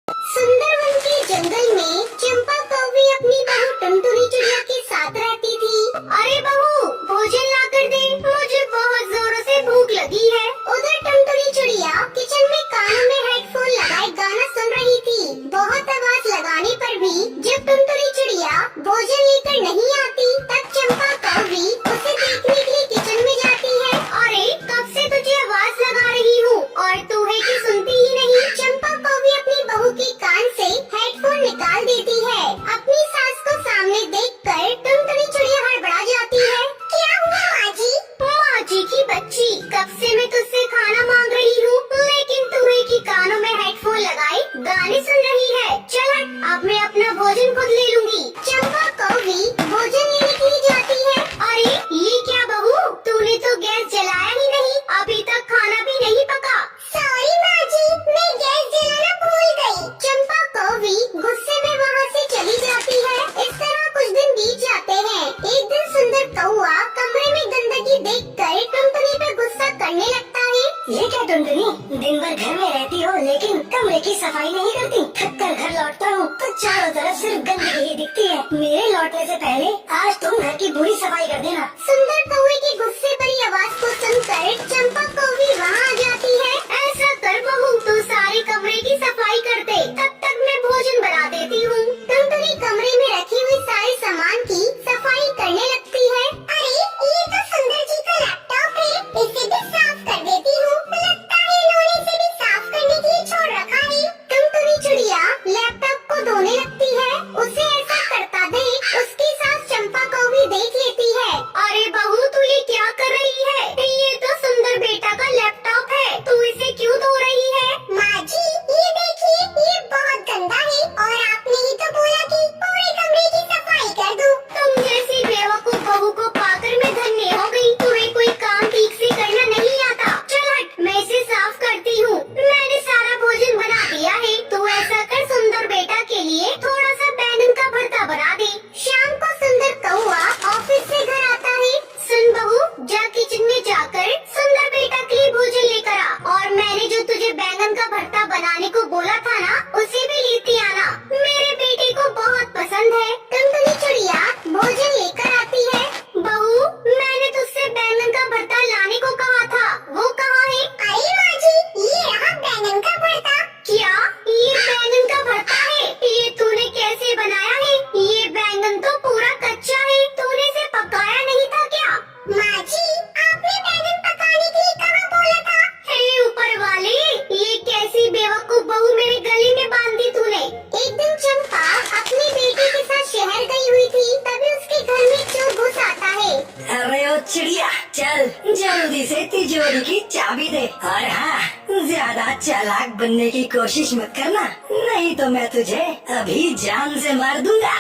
सुंदरवन के जंगल में चंपा कौवी अपनी बहू टुनटुनी चिड़िया के साथ रहती थी। अरे बहू, भोजन ला कर दे, मुझे बहुत जोरों से भूख लगी है। उधर टुनटुनी चिड़िया किचन में कानों में हेडफोन लगाए गाना सुन रही थी। बहुत आवाज लगाने पर भी जब टुनटुनी चिड़िया भोजन लेकर नहीं आती, तब चंपा कौवी उसे देखने के लिए किचन में जाती है। अरे कब से तुझे आवाज लगा रही हूँ और तू है कि सुनती ही नहीं। चंपा कौवी अपनी बहू के कान से हेडफोन निकाल देती है। अपनी सास को सामने देखकर टुनटुनी चिड़िया हड़बड़ा जाती है। क्या हुआ माँ जी? माँ जी की बच्ची, कब से मैं तुझसे खाना मांग रही हूँ, लेकिन तू है कि कानों में हेडफोन लगाए गाने सुन रही है। चल अब मैं अपना भोजन खुद ले लूंगी। चंपा कौवी भोजन लेने के लिए जाती है। अरे ये क्या बहू, तूने तो गैस जलाया ही नहीं, अभी तक खाना भी नहीं पका। सॉरी माँ जी, मैं गैस जलाना भूल गई। चंपा कौवी गुस्से में वहाँ से चली जाती है। इस तरह कुछ दिन बीत जाते हैं। एक दिन सुंदर कौआ कमरे में गंदगी देखकर टुनटुनी पर गुस्सा करने लगता है। ये क्या टुनटुनी, दिन भर घर में रहती हो लेकिन कमरे की सफाई नहीं करती। थक कर घर लौटता हूँ तो चारों तरफ सिर्फ गंदगी ही दिखती है। मेरे लौटने से पहले आज तुम घर की पूरी सफाई कर देना। सुंदर कौवे की गुस्से भरी आवाज को सुनकर चंपा कौवी वहाँ आ जाती है। ऐसा कर बहू, तू सारे कमरे की सफाई कर दे, तब तक मैं भोजन बना देती हूँ। टुनटुनी कमरे में रखे हुए सारे सामान की सफाई करने लगती है। अरे ये तो सुंदर जी का लैपटॉप है, इसे भी साफ कर देती हूँ। लगता है इन्होंने इसे भी साफ करने के लिए छोड़ रखा है। टुनटुनी चिड़िया लैपटॉप को धोने लगती है। उसे ऐसा करता देख उसकी सास चंपा कौवी देख लेती है। अरे बहू, तू ये क्या कर रही है? ये तो सुंदर बेटा का लैपटॉप है, तू इसे क्यों धो रही है? माँ जी ये देखिए, ये बहुत गंदा है और आपने ही तो बोला कि पूरे कमरे की सफाई कर दूं। तुम जैसी बेवकूफ बहू को पाकर मैं धन्य हो गई। तुम्हें कोई काम ठीक से करना नहीं आता। चल हट, मैं इसे साफ करती हूँ। मैंने सारा भोजन बना दिया है। तू ऐसा कर, सुंदर बेटा के लिए थोड़ा सा बैंगन का भरता बना दे। शाम को सुंदर कौआ ऑफिस से घर आता है। सुन बहू, जा किचन में जाकर सुंदर बेटा के लिए भोजन लेकर आ, और मैंने जो तुझे बैंगन का भरता बनाने को बोला था ना, उसे भी लेती आना। मेरे बेटे को बहुत पसंद है। टुनटुनी चिड़िया भोजन लेकर आती है। बहू, मैंने तुझसे बैंगन का भरता लाने को कहा था, वो कहाँ है? अरे माँ जी, ये रहा बैंगन का भरता। क्या ये बैंगन का भरता है? ये तूने कैसे बनाया है? ये बैंगन तो पूरा कच्चा है, तूने इसे पकाया नहीं था क्या? माँ जी, आपने बैंगन पकाने के लिए कहाँ बोला था? हे ऊपर वाले, ये कैसी बेवकूफ बहू मेरे गले में बांध दी तूने। एक दिन चंपा अपने बेटे के साथ शहर गई हुई थी, तभी उसके घर में चोर घुस आता है। अरे ओ चिड़िया, चल जल्दी से तिजोरी की चाबी दे। और हाँ, ज्यादा चालाक बनने की कोशिश मत करना, नहीं तो मैं तुझे अभी जान से मार दूंगा।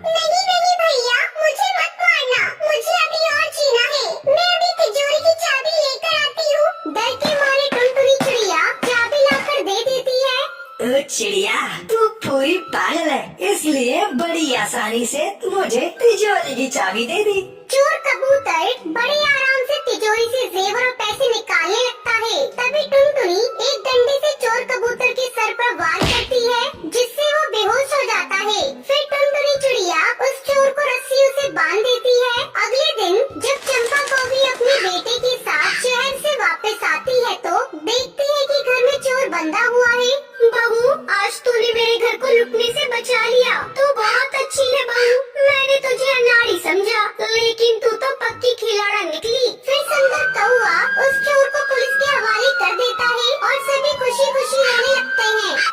नहीं नहीं भैया, मुझे मत मारना, मुझे अभी और जीना है। मैं अभी तिजोरी की चाबी लेकर आती हूँ। डर के मारे टुनटुनी चिड़िया चाबी लाकर दे देती है। ओ चिड़िया, तू पूरी पागल है, इसलिए बड़ी आसानी से मुझे तिजोरी की चाबी दे दी। चोर कबूतर बड़े आराम से तिजोरी से जेवर और पैसे निकालने लगता है। तभी टुनटुनी एक डंडे से चोर कबूतर के सर पर वार करती है, जिससे वो बेहोश हो जाता है। फिर टुनटुनी चिड़िया उस चोर को रस्सियों से बांध देती है। अगले दिन जब चंपा कौवी अपने बेटे के साथ शहर से वापस आती है तो देखती है कि घर में चोर बंधा हुआ है। बहू, आज तूने मेरे घर को लुटने से बचा लिया, तू बहुत